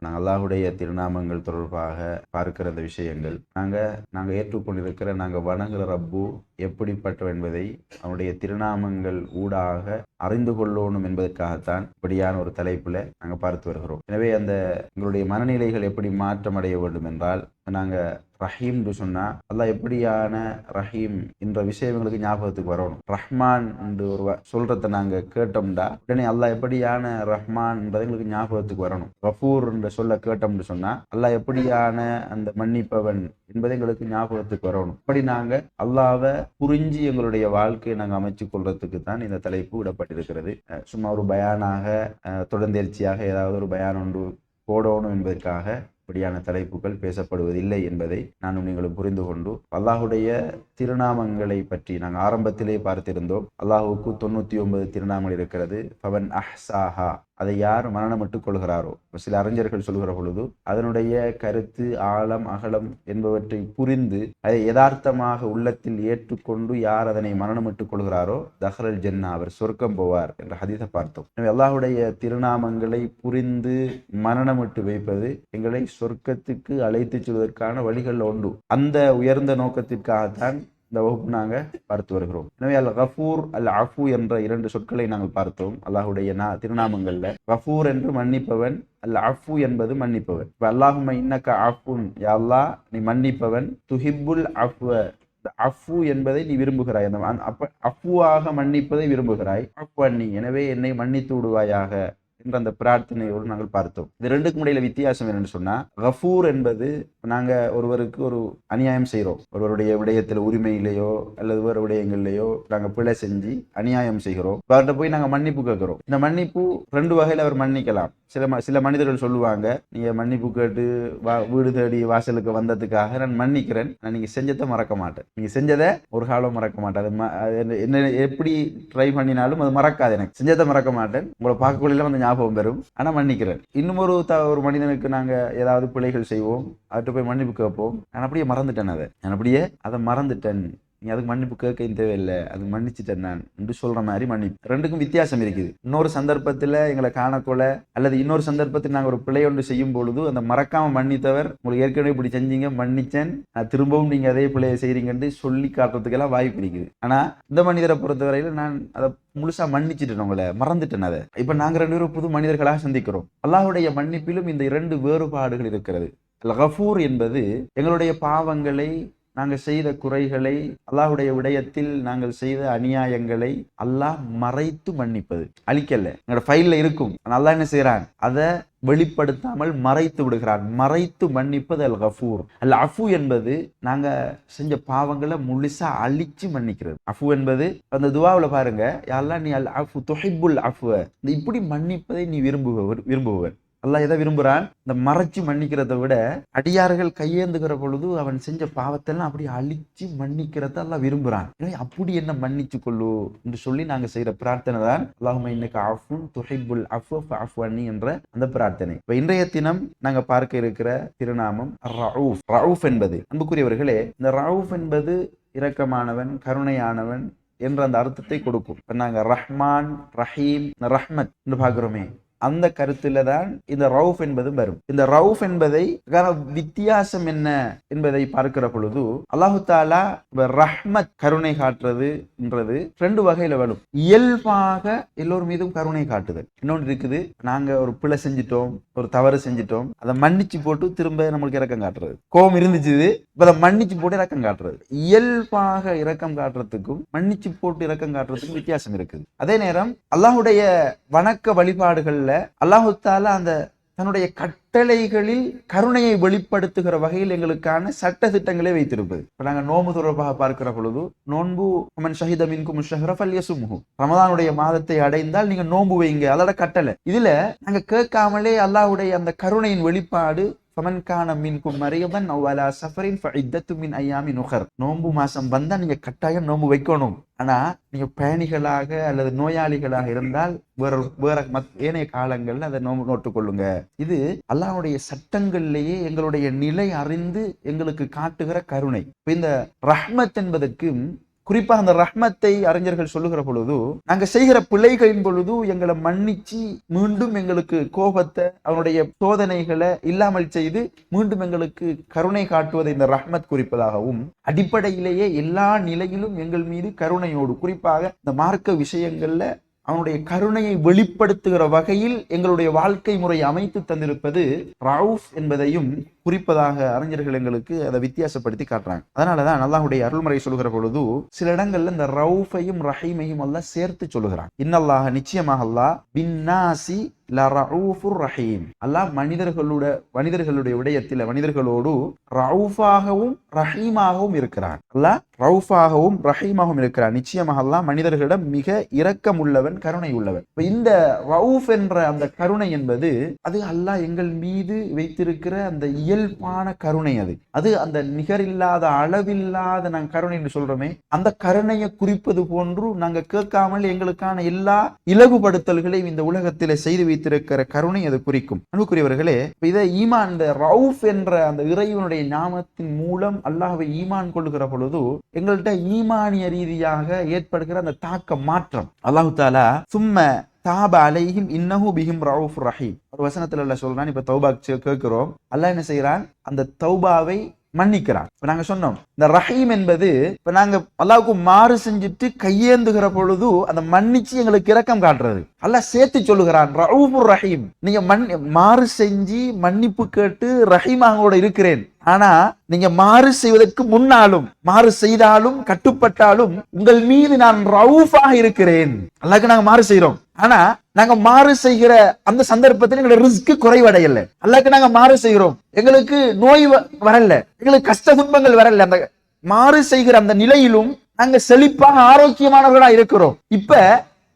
நாங்கள் அல்லாஹுடைய திருநாமங்கள் தொடர்பாக பார்க்கிற அந்த விஷயங்கள் நாங்கள் ஏற்றுக்கொண்டிருக்கிற நாங்கள் வணங்குகிற ரப்பு எப்படிப்பட்டவர் என்பதை அவனுடைய திருநாமங்கள் ஊடாக அறிந்து கொள்ளணும் என்பதற்காகத்தான் இப்படியான ஒரு தலைப்புல நாங்கள் பார்த்து வருகிறோம். எனவே அந்த எங்களுடைய மனநிலைகள் எப்படி மாற்றம் அடைய வேண்டும் என்றால், நாங்கள் ரஹீம்னு சொன்னா அல்லாஹ் எப்படியான ரஹீம் என்ற விஷயங்களுக்கு ஞாபகத்துக்கு வரணும். ரஹ்மான் என்று ஒரு சொல்றதை நாங்க கேட்டோம்டா உடனே அல்லாஹ் எப்படியான ரஹ்மான் என்றது எங்களுக்கு ஞாபகத்துக்கு வரணும். கஃபூர் என்ற சொல்ல கேட்டோம்னு சொன்னா அல்லாஹ் எப்படியான அந்த மன்னிப்பவன் என்பதை எங்களுக்கு ஞாபகத்துக்கு வரணும். அப்படி நாங்க அல்லாஹ்வை புரிஞ்சு எங்களுடைய வாழ்க்கையை நாங்கள் அமைச்சு கொள்றதுக்கு தான் இந்த தலைப்பு விடப்பட்டிருக்கிறது. சும்மா ஒரு பயானாக தொடர்ந்தேர்ச்சியாக ஏதாவது ஒரு பயான் ஒன்று போடணும் என்பதற்காக இப்படியான தலைப்புகள் பேசப்படுவதில்லை என்பதை நானும் நீங்களும் புரிந்து கொண்டு, அல்லாஹுடைய திருநாமங்களை பற்றி நாங்கள் ஆரம்பத்திலே பார்த்திருந்தோம். அல்லாஹுக்கு 99 திருநாமங்கள் இருக்கிறது. பவன் அஹ்சாஹா, அதை யார் மரணமிட்டுக் கொள்கிறாரோ, சில அறிஞர்கள் சொல்கிற பொழுது அதனுடைய கருத்து ஆழம் அகலம் என்பவற்றை புரிந்து அதை யதார்த்தமாக உள்ளத்தில் ஏற்றுக்கொண்டு யார் அதனை மரணமிட்டுக் கொள்கிறாரோ தஹ்ரல் ஜன்னா, அவர் சொர்க்கம் போவார் என்ற ஹதீஸை பார்த்தோம். எனவே அல்லாஹுடைய திருநாமங்களை புரிந்து மரணமிட்டு வைப்பது எங்களை சொர்க்கத்துக்கு அழைத்து செல்வதற்கான வழிகள் உண்டு. அந்த உயர்ந்த நோக்கத்திற்காகத்தான் இந்த வகுப்பு நாங்க பார்த்து வருகிறோம். எனவே அல் கஃபூர் அல் அஃபு என்ற 2 சொற்களை நாங்கள் பார்த்தோம் அல்லாஹுடைய திருநாமங்கள்ல. கஃபூர் என்று மன்னிப்பவன், அல் அஃபு என்பது மன்னிப்பவன். இப்ப அல்லாஹும்ம இன்னக அஃபுன், யா அல்லாஹ் நீ மன்னிப்பவன், துஹிப்புல் அஃப்வ, அஃபு என்பதை நீ விரும்புகிறாய், அந்த அஃபுவாக மன்னிப்பதை விரும்புகிறாய், அஃப் அன்னி, எனவே என்னை மன்னித்து விடுவாயாக என்ற அந்த பிரார்த்தனையோடு நாங்கள் பார்த்தோம். இது ரெண்டுக்கும் இடையில வித்தியாசம் என்னன்னு சொன்னா, கஃபூர் என்பது நாங்க ஒருவருக்கு ஒரு அநியாயம் செய்கிறோம், ஒருவருடைய விடயத்தில் உரிமையிலேயோ அல்லது வேறு விடயங்கள்லையோ நாங்க பிழை செஞ்சு அநியாயம் செய்கிறோம். அவர்கிட்ட போய் நாங்க மன்னிப்பு கேட்கிறோம். இந்த மன்னிப்பு 2 வகையில் அவர் மன்னிக்கலாம். சில மனிதர்கள் சொல்லுவாங்க, நீங்க மன்னிப்பு கேட்டு வீடு தேடி வாசலுக்கு வந்ததுக்காக நான் மன்னிக்கிறேன், நான் நீங்க செஞ்சதை மறக்க மாட்டேன், நீங்க செஞ்சதை ஒரு காலம் மறக்க மாட்டேன், அது என்ன எப்படி ட்ரை பண்ணினாலும் அது மறக்காது, எனக்கு செஞ்சதை மறக்க மாட்டேன், உங்களை பார்க்கக்குள்ள வந்து ஞாபகம் பெறும், ஆனா மன்னிக்கிறேன். இன்னும் ஒரு மனிதனுக்கு நாங்க ஏதாவது பிழைகள் செய்வோம், அவர்கிட்ட போய் மன்னிப்பு கேட்போம், நான் அப்படியே மறந்துட்டேன், அதை மறந்துட்டேன், நீ அதுக்கு மன்னிப்பு கேட்க தேவையில்லை, அது மன்னிச்சுட்டேன் நான் என்று சொல்ற மாதிரி மன்னிப்பு. ரெண்டுக்கும் வித்தியாசம் இருக்குது. இன்னொரு சந்தர்ப்பத்தில் எங்களை காணக்கொள்ள அல்லது இன்னொரு சந்தர்ப்பத்தில் நாங்கள் ஒரு பிழை ஒன்று செய்யும் பொழுது அந்த மறக்காம மன்னித்தவர் உங்களுக்கு ஏற்கனவே இப்படி செஞ்சீங்க, மன்னிச்சேன், நான் திரும்பவும் நீங்க அதே பிழையை செய்றீங்கன்னு சொல்லி காட்டுறதுக்கெல்லாம் வாய்ப்பு இருக்குது. ஆனா இந்த மனிதரை பொறுத்தவரையில நான் அதை முழுசா மன்னிச்சுட்டேன், உங்களை மறந்துட்டேன். அதை இப்ப நாங்க 2 பேரும் புது மனிதர்களாக சந்திக்கிறோம். அல்லாஹுடைய மன்னிப்பிலும் இந்த 2 வேறுபாடுகள் இருக்கிறது. அல் கஃபூர் என்பது எங்களுடைய பாவங்களை, நாங்கள் செய்த குறைகளை, அல்லாஹுடைய விடயத்தில் நாங்கள் செய்த அநியாயங்களை அல்லாஹ் மறைத்து மன்னிப்பது, அழிக்கல, எங்களோட ஃபைல்ல இருக்கும், அல்லாஹ் என்ன செய்யறான், அதை வெளிப்படுத்தாமல் மறைத்து விடுகிறான், மறைத்து மன்னிப்பது அல் கஃபூர். அல் அஃபு என்பது நாங்க செஞ்ச பாவங்களை முழுசா அழிச்சு மன்னிக்கிறது. அஃபு என்பது அந்த துவாவுல பாருங்க, யா அல்லாஹ் நீ அல் அஃபு துஹிப்புல் அஃப்வ, இப்படி மன்னிப்பதை நீ விரும்புவன். அல்லாஹ் எதை விரும்புறான், இந்த மறைச்சு மன்னிக்கிறத விட அடியார்கள் கையேந்துகிற பொழுது அவன் செஞ்ச பாவத்தெல்லாம் அப்படி அழிச்சு மன்னிக்கிறத அல்லாஹ் விரும்புறான். அப்படி என்ன மன்னிச்சு கொள்ளு என்று சொல்லி நாங்க செய்யற பிரார்த்தனை தான் அல்லாஹும்ம இன்னக அஃபுன் துஹிப்புல் அஃப்வ ஃபஅஃபு அன்னி என்ற அந்த பிரார்த்தனை. இப்ப இன்றைய தினம் நாங்க பார்க்க இருக்கிற திருநாமம் ரவுஃப். ரவுஃப் என்பது, அன்புக்குரியவர்களே, இந்த ரவுஃப் என்பது இரக்கமானவன், கருணையானவன் என்ற அந்த அர்த்தத்தை கொடுக்கும். இப்ப நாங்க ரஹ்மான், ரஹீம், ரஹ்மத் என்று பார்க்கிறோமே, அந்த கருத்துல தான் இந்த ரவுஃப் என்பதும் வரும். இந்த ரவுஃப் என்பதை வித்தியாசம் என்ன என்பதை பார்க்கிற பொழுது அல்லாஹு தாலா ரஹ்மத், கருணை காட்டுறது என்றது 2 வகையில வரும். இயல்பாக எல்லோரும் மீதும் கருணை காட்டுதல். இன்னொன்று இருக்குது, நாங்க ஒரு பிழை செஞ்சிட்டோம், ஒரு தவறு செஞ்சிட்டோம், அதை மன்னிச்சு போட்டு திரும்ப நம்மளுக்கு இரக்கம் காட்டுறது. கோபம் இருந்துச்சு, அதை மன்னிச்சு போட்டு இரக்கம் காட்டுறது. இயல்பாக இரக்கம் காட்டுறதுக்கும் மன்னிச்சு போட்டு இரக்கம் காட்டுறதுக்கும் வித்தியாசம் இருக்குது. அதே நேரம் அல்லாஹுடைய வணக்க வழிபாடுகள்ல அல்லாஹு தஆலா அந்த தன்னுடைய கட்டளைகளில் கருணையை வெளிப்படுத்துகிற வகையில் எங்களுக்கான சட்ட திட்டங்களை வைத்திருப்பது. இப்ப நாங்க நோன்பு தொடர்பாக பார்க்கிற பொழுது, நோன்பு மன் ஷஹித மின்கும் ஷஹ்ர ஃபல்யசும்ஹு, ரமதானுடைய மாதத்தை அடைந்தால் நீங்க நோன்பு வைங்க, அதோட கட்டளை. இதுல நாங்க கேட்காமலே அல்லாஹ்வுடைய அந்த கருணையின் வெளிப்பாடு, ஃபமன் கான மின்கும் மரியதன் அவ் அலா ஸஃபரின் ஃபஇத்தத்து மின் அய்யாமின் உஹர், நோன்பு மாசம் வந்தா நீங்க கட்டாயம் நோன்பு வைக்கணும். ஆனா நீங்க பயணிகளாக அல்லது நோயாளிகளாக இருந்தால் வேற ஏனைய காலங்கள்ல அதை நோட்டுக் கொள்ளுங்க. இது அல்லாஹ்வுடைய சட்டங்கள்லேயே எங்களுடைய நிலை அறிந்து எங்களுக்கு காட்டுகிற கருணை. இந்த ரஹ்மத் என்பதற்கு குறிப்பாக அந்த ரஹ்மத்தை அறிஞர்கள் சொல்லுகிற பொழுது, நாங்க செய்கிற பிழைகளின் பொழுது எங்களை மன்னிச்சு மீண்டும் எங்களுக்கு கோபத்தை, அவனுடைய சோதனைகளை இல்லாமல் செய்து மீண்டும் எங்களுக்கு கருணை காட்டுவதை இந்த ரஹ்மத் குறிப்பதாகவும், அடிப்படையிலேயே எல்லா நிலையிலும் எங்கள் மீது கருணையோடு, குறிப்பாக இந்த மார்க்க விஷயங்கள்ல அவனுடைய கருணையை வெளிப்படுத்துகிற வகையில் எங்களுடைய வாழ்க்கை முறை அமைத்து தந்திருப்பது ரவுஃப் என்பதையும் குறிப்பதாக அறிஞர்கள் எங்களுக்கு அதை வித்தியாசப்படுத்தி காட்டுறாங்க. அதனாலதான் அல்லாஹ்வுடைய அருள்முறை சொல்லுகிற பொழுது சில இடங்கள்ல இந்த ரவுஃபையும் ரஹீமையும் அல்லாஹ் சேர்த்து சொல்லுகிறான். இன்னல்லாஹ், நிச்சயமாக அல்லாஹ், பின்னாசி லரஊஃபுர் ரஹீம், அல்லாஹ் மனிதர்களுடைய விடயத்தில் மனிதர்களோடு ரவுஃபாகவும் ரஹீமாகவும் இருக்கிறான். அல்லாஹ் ரவுஃபாகவும் ரஹீமாகவும் இருக்கிறான். நிச்சயமாக அல்லாஹ் மனிதர்களிடம் மிக இரக்கம் உள்ளவன், கருணை உள்ளவன். இந்த ரவுஃப் என்ற அந்த கருணை என்பது அது அல்லாஹ் எங்கள் மீது வைத்திருக்கிற அந்த இயல்பான கருணை. அது அந்த நிகரில்லாத, அளவில்லாத நாங்க கருணை என்று சொல்றோமே, அந்த கருணையை குறிப்பது போன்று நாங்க கேட்காமல் எங்களுக்கான எல்லா இலகுபடுத்தல்களையும் இந்த உலகத்திலே செய்து வைத்திருக்கிற கருணை அது குறிக்கும். அன்புக்குரியவர்களே, இதை ஈமான், இந்த ரவுஃப் என்ற அந்த இறைவனுடைய நாமத்தின் மூலம் அல்லாஹ்வை ஈமான் கொள்ளுகிற பொழுது எங்கள்கிட்ட ஈமானிய ரீதியாக ஏற்படுகிற அந்த தாக்க மாற்றம். அல்லாஹு தஆலா சும்ம தாப அலைஹிம் இன்னஹு பிஹிம் ரவுஃபுர் ரஹீம் ஒரு வசனத்துல அல்லாஹ் சொல்றான். இப்ப தௌபா கேட்கிறோம், அல்லாஹ் என்ன செய்யறான்? அந்த தௌபாவை மன்னிக்கிறான். இப்ப நாங்க சொன்னோம், இந்த ரஹீம் என்பது இப்ப நாங்க அல்லாஹ்வுக்கு மாறு செஞ்சுட்டு கையேந்துகிற பொழுது அந்த மன்னிச்சு எங்களுக்கு இரக்கம் காட்டுறது. அல்லாஹ் சேர்த்து சொல்லுகிறான் ரவுஃபுர் ரஹீம். நீங்க மாறு செஞ்சு மன்னிப்பு கேட்டு ரஹீமாக இருக்கிறேன், ஆனா நீங்க மாறு செய்வதற்கு முன்னாலும் மாறு செய்தாலும் கட்டுப்பட்டாலும் உங்கள் மீது நான் ரவுஃபாக இருக்கிறேன். அல்லாஹ்க்கு நாங்க மாறு செய்யறோம், ஆனா நாங்க மாறு செய்கிற அந்த சந்தர்ப்பத்தில் எங்களோட ரிஸ்க் குறைவடையல. அல்லாஹ்க்கு நாங்க மாறு செய்கிறோம், எங்களுக்கு நோய் வரல, எங்களுக்கு கஷ்ட துன்பங்கள் வரல. அந்த மாறு செய்கிற அந்த நிலையிலும் நாங்க செழிப்பாக ஆரோக்கியமானவர்களா இருக்கிறோம். இப்ப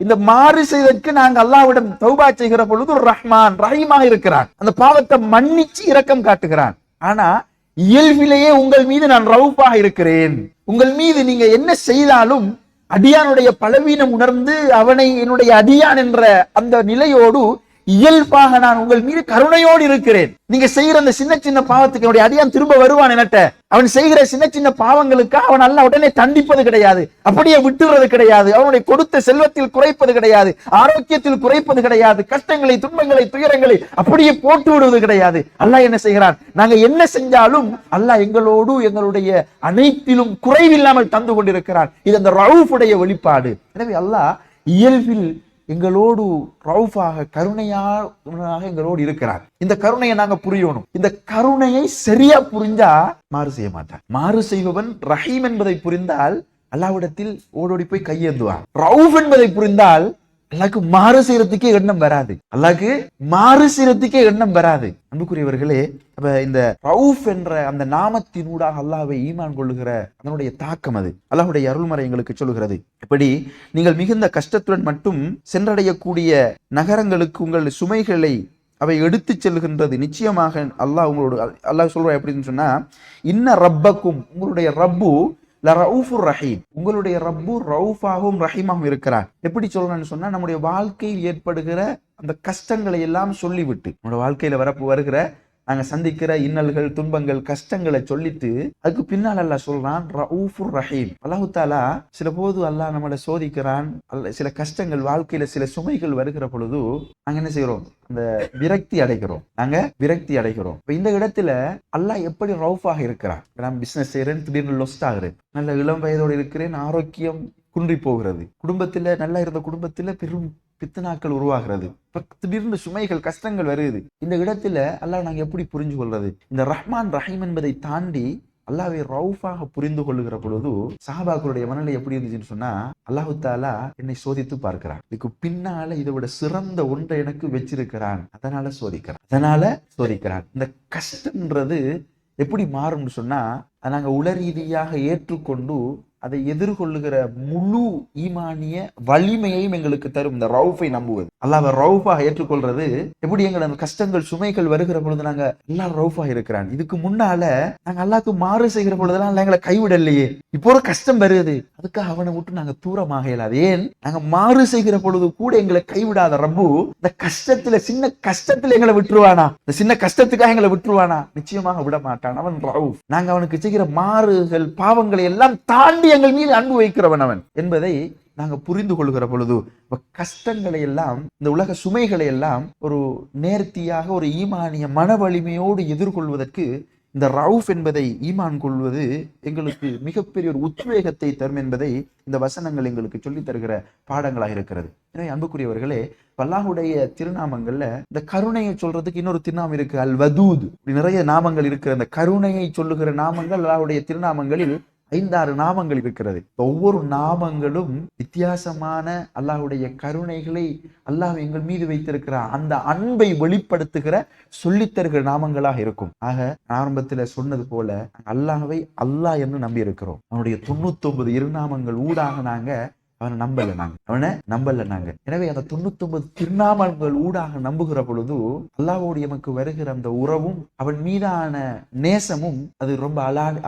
இந்த மாறு செய்வதற்கு நாங்க அல்லாஹ்விடம் தௌபா செய்கிற பொழுது ரஹ்மான் ரஹீமாக இருக்கிறான், அந்த பாவத்தை மன்னிச்சு இரக்கம் காட்டுகிறான். ஆனா இயல்பிலேயே உங்கள் மீது நான் ரவுஃபாக இருக்கிறேன். உங்கள் மீது நீங்க என்ன செய்தாலும் அடியானுடைய பலவீனம் உணர்ந்து அவனை என்னுடைய அடியான் என்ற அந்த நிலையோடு இயல்பாக நான் உங்கள் மீது கருணையோடு இருக்கிறேன். நீங்க செய்கிற அந்த சின்ன சின்ன பாவத்துக்கு என்னுடைய அடியான் திரும்ப வருவான் என்கிட்ட. அவன் செய்கிற சின்ன சின்ன பாவங்களுக்கு அவன் அல்ல உடனே தண்டிப்பது கிடையாது, அப்படியே விட்டுறது கிடையாது, அவனுடைய கொடுத்த செல்வத்தில் குறைப்பது கிடையாது, ஆரோக்கியத்தில் குறைப்பது கிடையாது, கஷ்டங்களை, துன்பங்களை, துயரங்களை அப்படியே போட்டு விடுவது கிடையாது. அல்லாஹ் என்ன செய்கிறான்? நாங்க என்ன செஞ்சாலும் அல்லாஹ் எங்களோடு எங்களுடைய அனைத்திலும் குறைவில்லாமல் தந்து கொண்டிருக்கிறான். இது அந்த ரவுஃபுடைய வெளிப்பாடு. எனவே அல்லாஹ் இயல்பில் எங்களோடு ரவுஃபாக, கருணையாக எங்களோடு இருக்கிறார். இந்த கருணையை நாங்க புரியணும். இந்த கருணையை சரியா புரிஞ்சா மாறு செய்ய மாட்டார். மாறு செய்பவன் ரஹீம் என்பதை புரிந்தால் அல்லாஹ்விடத்தில் ஓடோடி போய் கையேந்துவான். ரவுஃப் என்பதை புரிந்தால் அல்லாஹ்க்கு மாறு செய்யறதுக்கே எண்ணம் வராது. அல்லாஹ்க்கு மாறு செய்யறதுக்கே எண்ணம் வராது. அன்புக்குரியவர்களே, அப்ப இந்த ரவுஃப் என்ற அந்த நாமத்தினூடாக அல்லாஹ்வை ஈமான் கொள்ளுகிற அதனுடைய தாக்கம் அது அல்லாஹ்வுடைய அருள்மறை எங்களுக்கு சொல்லுகிறது. இப்படி நீங்கள் மிகுந்த கஷ்டத்துடன் மட்டும் சென்றடையக்கூடிய நகரங்களுக்கு உங்கள் சுமைகளை அவை எடுத்து செல்கின்றது. நிச்சயமாக அல்லாஹ் உங்களோட அல்லாஹ் சொல்ற எப்படின்னு சொன்னா, இன்ன ரப்பக்கும், உங்களுடைய ரப்பு லரஊஃபுர் ரஹீம், உங்களுடைய ரப்பு ரவுஃபாகவும் ரஹீமாகவும் இருக்கிறார். எப்படி சொல்றான்னு சொன்னா, நம்முடைய வாழ்க்கையில் ஏற்படுகிற அந்த கஷ்டங்களை எல்லாம் சொல்லிவிட்டு, நம்முடைய வாழ்க்கையில வருகிற நாங்க சந்திக்கிற இன்னல்கள், துன்பங்கள், கஷ்டங்களை சொல்லிட்டு அதுக்கு பின்னால் அல்லாஹ் சொல்றான் ரഊஃபுர் ரஹீம். அல்லாஹ் தஆலா சில போது அல்லாஹ் நம்மளை சோதிக்கிறான். சில கஷ்டங்கள், வாழ்க்கையில சில சுமைகள் வருகிற பொழுது நாங்க என்ன செய்யறோம்? அந்த விரக்தி அடைகிறோம். இப்ப இந்த இடத்துல அல்லாஹ் எப்படி ரவுஃபாக இருக்கிறான்? நான் பிசினஸ் செய்யறேன், திடீர்னு லொஸ்ட் ஆகுறேன், நல்ல இளம் வயதோடு இருக்கிறேன், ஆரோக்கியம் குன்றி போகிறது, குடும்பத்துல நல்லா இருந்த குடும்பத்துல பெரும் பித்தனாக்கள் உருவாகிறது, திடீர்னு சுமைகள், கஷ்டங்கள் வருது. இந்த இடத்துல அல்லாஹ் நாங்க எப்படி புரிஞ்சு கொள்றது? இந்த ரஹ்மான் ரஹீம் என்பதை தாண்டி அல்லாஹ்வை ரவுஃபாக புரிந்து கொள்ளுகிற பொழுது சஹாபாக்களுடைய மனநிலை எப்படி இருந்துச்சுன்னு சொன்னா, அல்லாஹ் தஆலா என்னை சோதித்து பார்க்கிறான், இதுக்கு பின்னால இதை விட சிறந்த ஒன்றை எனக்கு வச்சிருக்கிறான், அதனால சோதிக்கிறான். இந்த கஷ்டம்ன்றது எப்படி மாறும்னு சொன்னா, நாங்க உளரீதியாக ஏற்றுக்கொண்டு அதை எதிர்கொள்ளுகிற முழு ஈமானிய வலிமையையும் எங்களுக்கு தரும். இந்த ரவுஃபை நம்புவது, அல்லாஹ்வை ரவுஃபாக ஏற்றுக்கொள்றது எப்படி? எங்களை அந்த கஷ்டங்கள், சுமைகள் வருகிற பொழுது நாங்க அல்லாஹ் ரவுஃபாக இருக்கிறான், இதுக்கு முன்னால நாங்க அல்லாஹ்க்கு மாறு செய்கிற பொழுதெல்லாம் அல்ல எங்களை கைவிடலையே, இப்போ ஒரு கஷ்டம் வருது, அதுக்காக அவனை விட்டு நாங்க தூரமாக இயலாது. ஏன்? நாங்க மாறு செய்கிற பொழுது கூட எங்களை கைவிடாத ரப்பு இந்த கஷ்டத்துல, சின்ன கஷ்டத்துல எங்களை விட்டுருவானா? இந்த சின்ன கஷ்டத்துக்காக எங்களை விட்டுருவானா? நிச்சயமாக விட மாட்டான். அவன் ரவுஃப். நாங்க அவனுக்கு செய்கிற மாறுகள், பாவங்களை எல்லாம் தாண்டி எங்கள் மீது அன்பு வைக்கிறவன் அவன் என்பதை நாங்க புரிந்து கொள்கிற பொழுது கஷ்டங்களை எல்லாம், இந்த உலக சுமைகளை எல்லாம் ஒரு நேர்த்தியாக ஒரு ஈமானிய மன வலிமையோடு எதிர்கொள்வதற்கு இந்த ரவுஃப் என்பதை ஈமான் கொள்வது எங்களுக்கு மிகப்பெரிய ஒரு உத்வேகத்தை தரும் என்பதை இந்த வசனங்கள் எங்களுக்கு சொல்லித் தருகிற பாடங்களாக இருக்கிறது. எனவே அன்புக்குரியவர்களே, அல்லாஹ்வுடைய திருநாமங்கள்ல இந்த கருணையை சொல்றதுக்கு இன்னொரு திருநாமம் இருக்கு, அல் வதூத். நிறைய நாமங்கள் இருக்கிற அந்த கருணையை சொல்லுகிற நாமங்கள் அல்லாஹ்வுடைய திருநாமங்களில் 5-6 நாமங்கள் இருக்கிறது. ஒவ்வொரு நாமங்களும் வித்தியாசமான அல்லாஹ்வுடைய கருணைகளை அல்லாஹ் எங்கள் மீது வைத்திருக்கிற அந்த அன்பை வெளிப்படுத்துகிற சொல்லித் தருகிற நாமங்களாக இருக்கும். ஆக ஆரம்பத்துல சொன்னது போல அல்லாஹ்வை அல்லாஹ் என்று நம்பி இருக்கிறோம். அவனுடைய 99 இருநாமங்கள் ஊடாக நாங்க அவனை நம்பல நாங்க. எனவே அந்த 99 திருநாமங்கள் ஊடாக நம்புகிற பொழுது அல்லாஹ்வோடு எமக்கு வருகிற அந்த உறவும் அவன் மீதான நேசமும் அது ரொம்ப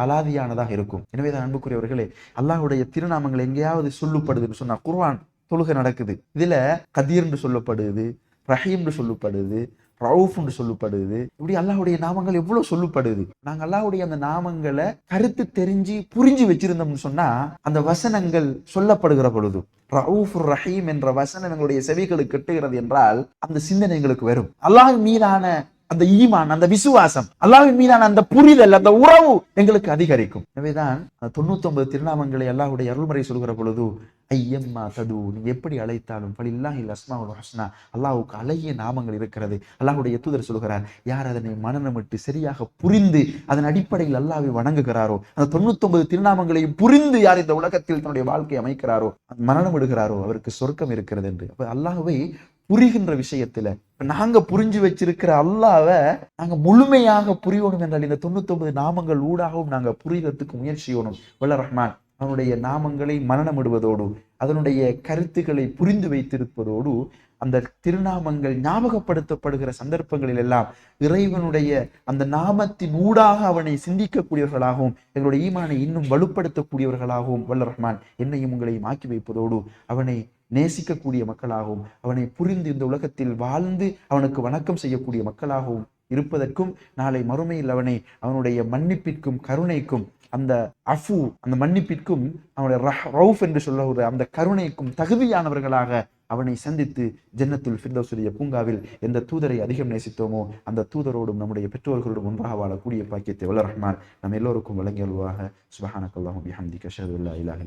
அலாதியானதாக இருக்கும். எனவேதான் அன்புக்குரியவர்களே, அல்லாஹ்வுடைய திருநாமங்கள் எங்கேயாவது சொல்லப்படுதுன்னு சொன்னா, குர்ஆன் தொழுகை நடக்குது, இதுல கதீர் என்று சொல்லப்படுது, ரஹீம் என்று சொல்லப்படுது, ரவுஃப் என்று சொல்லப்படுது. இப்படி அல்லாஹ்வுடைய நாமங்கள் எவ்வளவு சொல்லப்படுது. நாங்க அல்லாஹ்வுடைய அந்த நாமங்களை கருத்து தெரிஞ்சு புரிஞ்சு வச்சிருந்தோம்னு சொன்னா, அந்த வசனங்கள் சொல்லப்படுகிற பொழுது ரவுஃப் ரஹீம் என்ற வசனம் எங்களுடைய செவிகளுக்கு கெட்டுகிறது என்றால் அந்த சிந்தனை எங்களுக்கு வரும். அல்லாஹ் மீதான அந்த ஈமான், அந்த விசுவாசம், அல்லாஹ்வின் மீதான அந்த புரிதல், அந்த உறவு எங்களுக்கு அதிகரிக்கும். எனவேதான் 99 திருநாமங்களை அல்லாஹ்வுடைய அருள்முறை சொல்கிற பொழுது ஐயம்மா தது, நீங்க எப்படி அழைத்தாலும் ஃபலில்லாஹில் அஸ்மாஉல் ஹுஸ்னா, அல்லாஹ்வுக்கு அழகிய நாமங்கள் இருக்கிறது. அல்லாஹ்வுடைய தூதர் சொல்கிறார், யார் அதனை மனனமிட்டு சரியாக புரிந்து அதன் அடிப்படையில் அல்லாஹ்வை வணங்குகிறாரோ, அந்த 99 திருநாமங்களையும் புரிந்து யார் இந்த உலகத்தில் தன்னுடைய வாழ்க்கையை அமைக்கிறாரோ, மனனமிடுகிறாரோ, அவருக்கு சொர்க்கம் இருக்கிறது என்று. அப்ப அல்லாஹ்வை புரிகின்ற விஷயத்துல நாங்க புரிஞ்சு வச்சிருக்கிற அல்லாஹ்வை நாங்க முழுமையாக புரியணும் என்றால் இந்த 99 நாமங்கள் ஊடாகவும் நாங்க புரியறதுக்கு முயற்சி செய்யணும். வல்ல ரஹ்மான் அவனுடைய நாமங்களை மனனமிடுவதோடு அதனுடைய கருத்துக்களை புரிந்து வைத்திருப்பதோடு அந்த திருநாமங்கள் ஞாபகப்படுத்தப்படுகிற சந்தர்ப்பங்களில் எல்லாம் இறைவனுடைய அந்த நாமத்தின் ஊடாக அவனை சிந்திக்கக்கூடியவர்களாகவும் எங்களுடைய ஈமானை இன்னும் வலுப்படுத்தக்கூடியவர்களாகவும் வல்ல ரஹ்மான் என்னையும் உங்களையும் ஆக்கி வைப்பதோடு அவனை நேசிக்கக்கூடிய மக்களாகவும் அவனை புரிந்து இந்த உலகத்தில் வாழ்ந்து அவனுக்கு வணக்கம் செய்யக்கூடிய மக்களாகவும் இருப்பதற்கும் நாளை மறுமையில் அவனுடைய மன்னிப்பிற்கும் கருணைக்கும் அந்த அஃபு, அந்த மன்னிப்பிற்கும் அவனுடைய ரவுஃப் என்று சொல்ல அந்த கருணைக்கும் தகுதியானவர்களாக அவனை சந்தித்து ஜன்னத்துல் ஃபிர்தௌஸுடைய பூங்காவில் எந்த தூதரை அதிகம் நேசித்தோமோ அந்த தூதரோடும் நம்முடைய பெற்றோர்களோடும் ஒன்றாக வாழக்கூடிய பாக்கியத்தை வல்ல ரஹ்மான் நம் எல்லோருக்கும் வழங்கியல்வாக. சுப்ஹானக்கல்லாஹு பிஹம்திக அஷ்ஹது அல்லா இலாஹா